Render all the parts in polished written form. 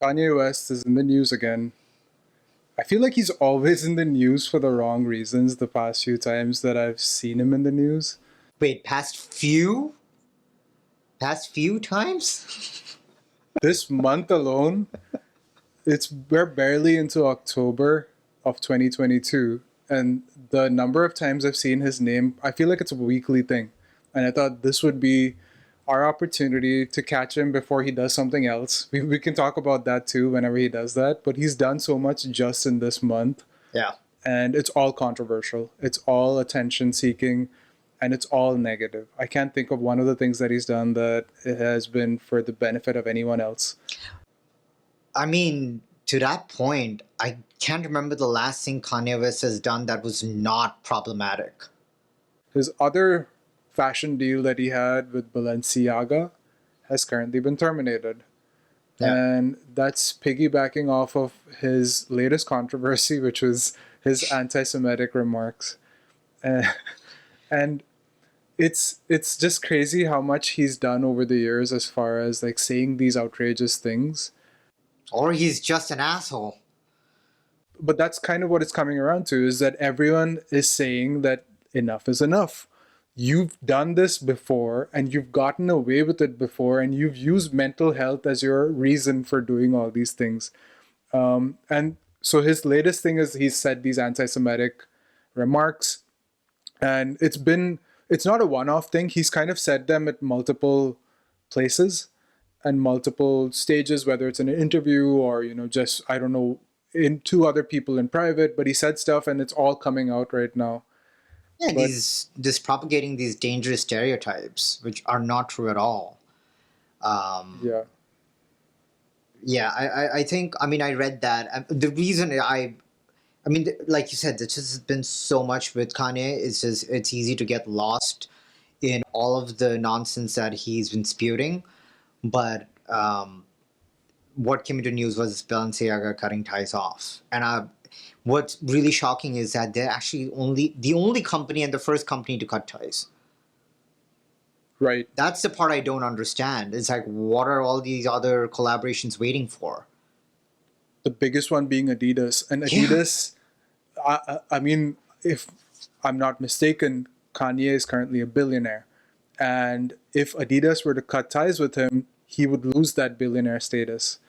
Kanye West is in the news again. I feel like he's always in the news for the wrong reasons the past few times that I've seen him in the news. Wait, past few times? This month alone, we're barely into October of 2022, and the number of times I've seen his name, I feel like it's a weekly thing. And I thought this would be our opportunity to catch him before he does something else. We can talk about that too whenever he does that, but he's done so much just in this month, Yeah. and it's all controversial. It's all attention seeking, and it's all negative. I can't think of one of the things that he's done that it has been for the benefit of anyone else. I mean, to that point, I can't remember the last thing Kanye West has done that was not problematic. His other fashion deal that he had with Balenciaga has currently been terminated. Yeah. And that's piggybacking off of his latest controversy, which was his anti-Semitic remarks. Uh, and it's just crazy how much he's done over the years as far as like saying these outrageous things. Or he's just an asshole. But that's kind of what it's coming around to, is that everyone is saying that enough is enough. You've done this before and you've gotten away with it before, and you've used mental health as your reason for doing all these things. And so his latest thing is he's said these anti-Semitic remarks, and it's not a one-off thing. He's kind of said them at multiple places and multiple stages, whether it's in an interview or just, I don't know, in two other people in private. But he said stuff, and it's all coming out right now. Yeah, But this propagating these dangerous stereotypes, which are not true at all. yeah, Yeah, I think, I mean, I read that. The reason I mean, like you said, there's just been so much with Kanye. It's just, it's easy to get lost in all of the nonsense that he's been spewing. But what came into news was Balenciaga cutting ties off. And what's really shocking is that they're actually the only company and the first company to cut ties. right. That's the part I don't understand. It's like, what are all these other collaborations waiting for? The biggest one being Adidas. And Yeah. Adidas, I mean, if I'm not mistaken, Kanye is currently a billionaire. And if Adidas were to cut ties with him, he would lose that billionaire status.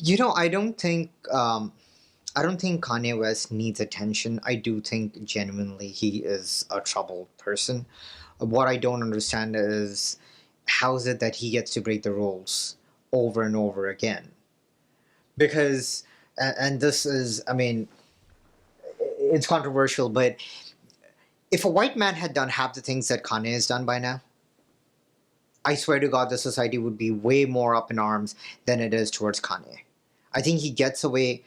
I don't think Kanye West needs attention. I do think genuinely he is a troubled person. What I don't understand is how is it that he gets to break the rules over and over again? Because, and this is, I mean, it's controversial, but if a white man had done half the things that Kanye has done by now, I swear to God, the society would be way more up in arms than it is towards Kanye. I think he gets away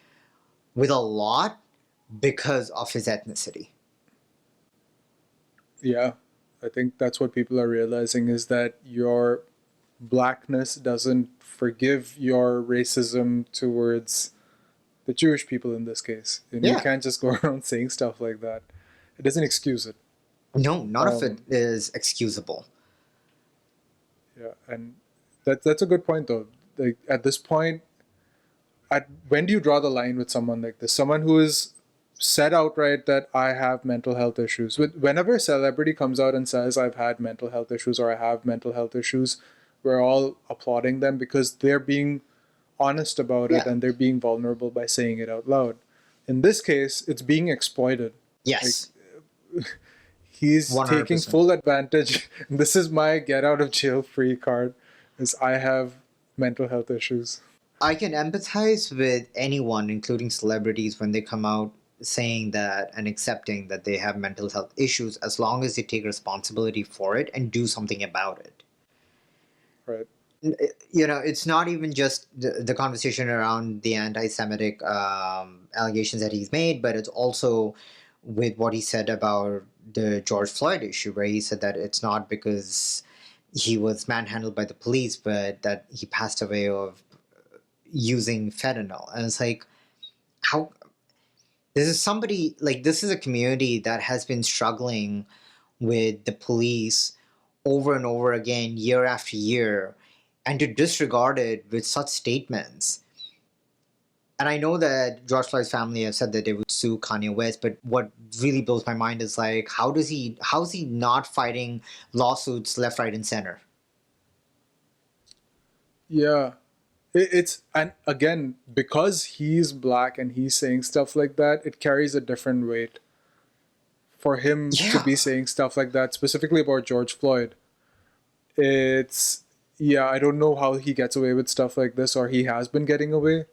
with a lot because of his ethnicity. Yeah, I think that's what people are realizing, is that your blackness doesn't forgive your racism towards the Jewish people in this case. And you Yeah. can't just go around saying stuff like that. It doesn't excuse it. No, none of it Um, is excusable. yeah, and that's a good point though. Like at this point, at when do you draw the line with someone like this? Someone who is said outright that I have mental health issues. Whenever a celebrity comes out and says I've had mental health issues or I have mental health issues, we're all applauding them because they're being honest about it Yeah. and they're being vulnerable by saying it out loud. In this case, it's being exploited. Yes, He's taking 100%. full advantage. This is my get out of jail free card, is I have mental health issues. I can empathize with anyone, including celebrities, when they come out saying that and accepting that they have mental health issues as long as they take responsibility for it and do something about it. Right. It's not even just the conversation around the anti-Semitic allegations that he's made, but it's also with what he said about the George Floyd issue, where he said that it's not because he was manhandled by the police, but that he passed away of using fentanyl. And it's like, how this is a community that has been struggling with the police over and over again, year after year, and to disregard it with such statements. And I know that George Floyd's family have said that they would sue Kanye West, but what really blows my mind is like, how's he not fighting lawsuits left, right, and center? Yeah. It's, and again, because he's black and he's saying stuff like that, it carries a different weight for him to Yeah. be saying stuff like that, specifically about George Floyd. It's, yeah, I don't know how he gets away with stuff like this, or he has been getting away.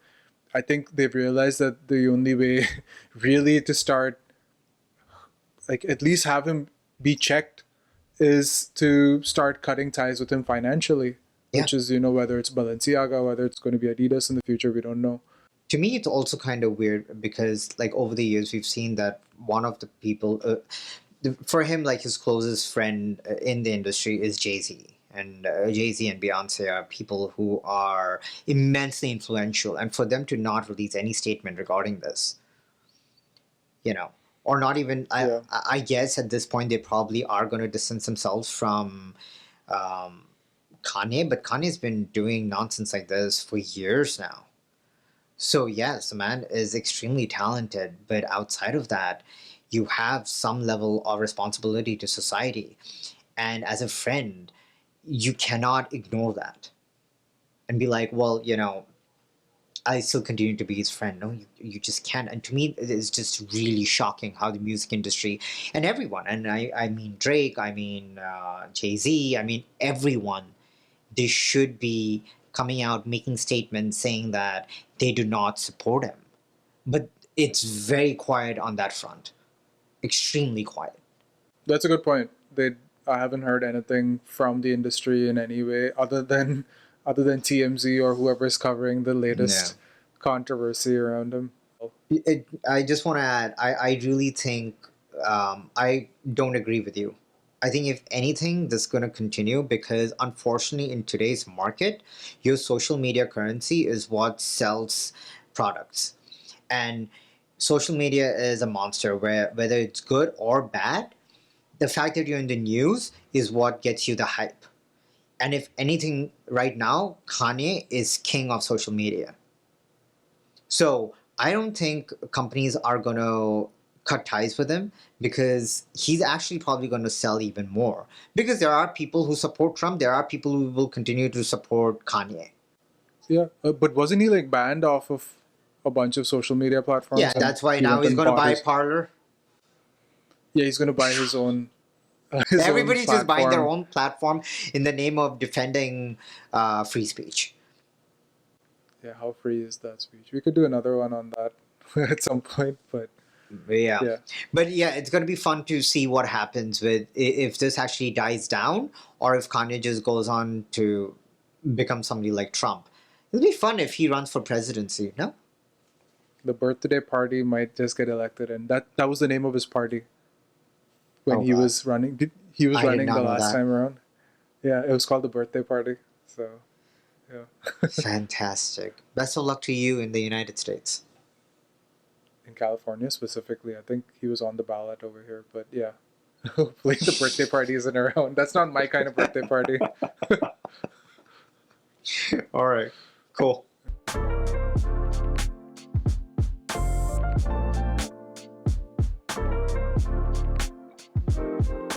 I think they've realized that the only way really to start, like, at least have him be checked is to start cutting ties with him financially, Yeah. which is, whether it's Balenciaga, whether it's going to be Adidas in the future, we don't know. To me, it's also kind of weird because, like, over the years, we've seen that one of the people, for him, like, his closest friend in the industry is Jay-Z. And Jay-Z and Beyonce are people who are immensely influential. And for them to not release any statement regarding this, you know, or not even, Yeah. I guess at this point, they probably are going to distance themselves from um, Kanye. But Kanye's been doing nonsense like this for years now. So yes, the man is extremely talented, but outside of that, you have some level of responsibility to society. And as a friend, you cannot ignore that and be like, well, I still continue to be his friend. No, you just can't. And to me, it is just really shocking how the music industry and everyone, and I mean Drake, I mean Jay-Z, I mean everyone, they should be coming out making statements saying that they do not support him. But it's very quiet on that front. Extremely quiet. That's a good point. I haven't heard anything from the industry in any way other than TMZ or whoever's covering the Yeah. latest controversy around him. I just want to add, I really think I don't agree with you. I think if anything, this is going to continue because unfortunately, in today's market, your social media currency is what sells products. And social media is a monster where whether it's good or bad, the fact that you're in the news is what gets you the hype. And if anything, right now, Kanye is king of social media. So I don't think companies are going to cut ties with him because he's actually probably going to sell even more. Because there are people who support Trump, there are people who will continue to support Kanye. Yeah, but wasn't he like banned off of a bunch of social media Yeah, platforms, and that's why he now went he's and going to bought buy his? Parlor. Yeah, he's going to buy his own his own Everybody's just buying their platform. own platform in the name of defending free speech. Yeah, how free is that speech? We could do another one on that at some point, but Yeah. yeah, But yeah, it's going to be fun to see what happens with if this actually dies down or if Kanye just goes on to become somebody like Trump. It'll be fun if he runs for presidency, no? the birthday party might just get elected, and that was the name of his party when Oh he God. was running. He was I did running the not know last that. time around. Yeah, it was called the birthday party. So yeah, Fantastic. Best of luck to you in the United States. in California specifically, I think he was on the ballot over here. But yeah, hopefully the birthday party isn't around. That's not my kind of birthday party. All right. Cool.